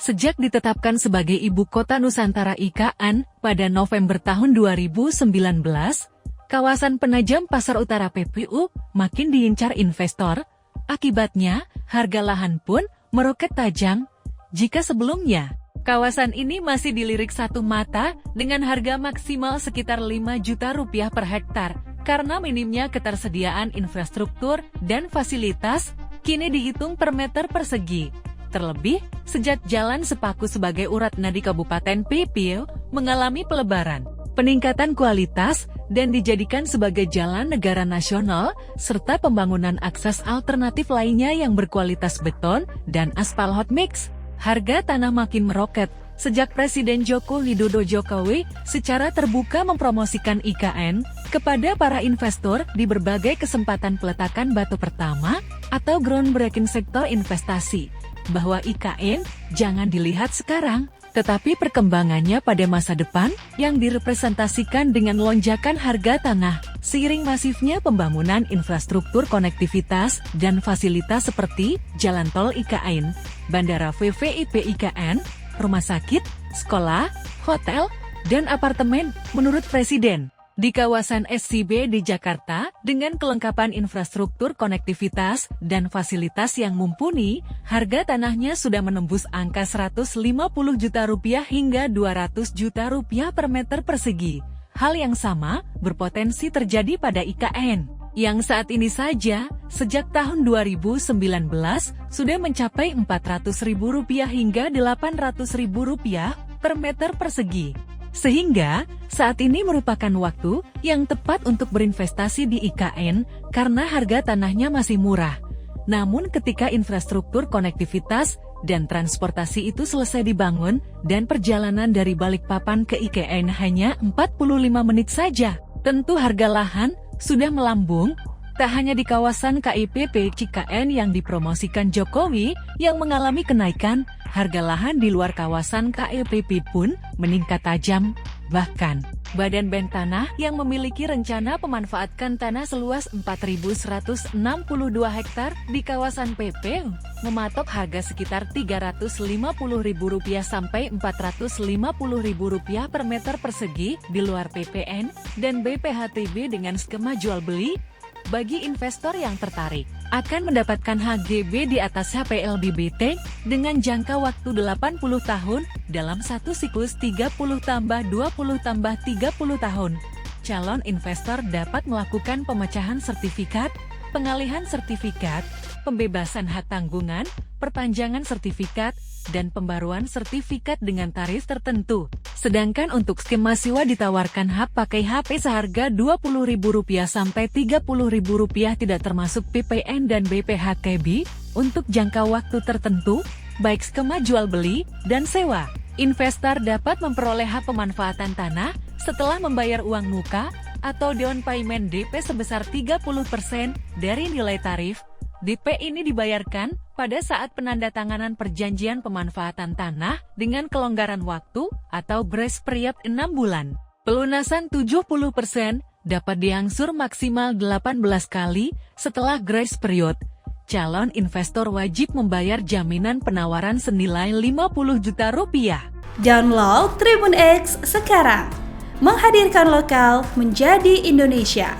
Sejak ditetapkan sebagai Ibu Kota Nusantara IKN pada November tahun 2019, kawasan Penajam Pasar Utara PPU makin diincar investor. Akibatnya, harga lahan pun meroket tajam. Jika sebelumnya, kawasan ini masih dilirik satu mata dengan harga maksimal sekitar 5 juta rupiah per hektar. Karena minimnya ketersediaan infrastruktur dan fasilitas, kini dihitung per meter persegi. Terlebih, sejak jalan sepaku sebagai urat nadi Kabupaten PPU mengalami pelebaran, peningkatan kualitas, dan dijadikan sebagai jalan negara nasional, serta pembangunan akses alternatif lainnya yang berkualitas beton dan aspal hot mix, harga tanah makin meroket. Sejak Presiden Joko Widodo secara terbuka mempromosikan IKN kepada para investor di berbagai kesempatan peletakan batu pertama atau groundbreaking sektor investasi, bahwa IKN jangan dilihat sekarang, tetapi perkembangannya pada masa depan yang direpresentasikan dengan lonjakan harga tanah, seiring masifnya pembangunan infrastruktur konektivitas dan fasilitas seperti jalan tol IKN, bandara VVIP IKN, rumah sakit, sekolah, hotel, dan apartemen. Menurut Presiden, di kawasan SCB di Jakarta, dengan kelengkapan infrastruktur konektivitas dan fasilitas yang mumpuni, harga tanahnya sudah menembus angka 150 juta rupiah hingga 200 juta rupiah per meter persegi. Hal yang sama berpotensi terjadi pada IKN, yang saat ini saja, sejak tahun 2019, sudah mencapai Rp400.000 hingga Rp800.000 per meter persegi. Sehingga, saat ini merupakan waktu yang tepat untuk berinvestasi di IKN, karena harga tanahnya masih murah. Namun ketika infrastruktur konektivitas dan transportasi itu selesai dibangun, dan perjalanan dari Balikpapan ke IKN hanya 45 menit saja, tentu harga lahan sudah melambung. Tak hanya di kawasan KIPP CIKN yang dipromosikan Jokowi yang mengalami kenaikan, harga lahan di luar kawasan KIPP pun meningkat tajam. Bahkan, Badan BEN Tanah yang memiliki rencana memanfaatkan tanah seluas 4.162 hektar di kawasan PPU, mematok harga sekitar Rp350.000 sampai Rp450.000 per meter persegi di luar PPN dan BPHTB dengan skema jual beli. Bagi investor yang tertarik, akan mendapatkan HGB di atas HPLBBT dengan jangka waktu 80 tahun dalam satu siklus 30+20+30 tahun. Calon investor dapat melakukan pemecahan sertifikat, pengalihan sertifikat, pembebasan hak tanggungan, perpanjangan sertifikat, dan pembaruan sertifikat dengan tarif tertentu. Sedangkan untuk skema sewa ditawarkan hak pakai HP seharga Rp20.000 sampai Rp30.000 tidak termasuk PPN dan BPHTB untuk jangka waktu tertentu, baik skema jual beli dan sewa. Investor dapat memperoleh hak pemanfaatan tanah setelah membayar uang muka atau down payment DP sebesar 30% dari nilai tarif. DP ini dibayarkan pada saat penandatanganan perjanjian pemanfaatan tanah dengan kelonggaran waktu atau grace period 6 bulan. Pelunasan 70% dapat diangsur maksimal 18 kali setelah grace period. Calon investor wajib membayar jaminan penawaran senilai Rp50 juta. Download Tribun X sekarang, menghadirkan lokal menjadi Indonesia.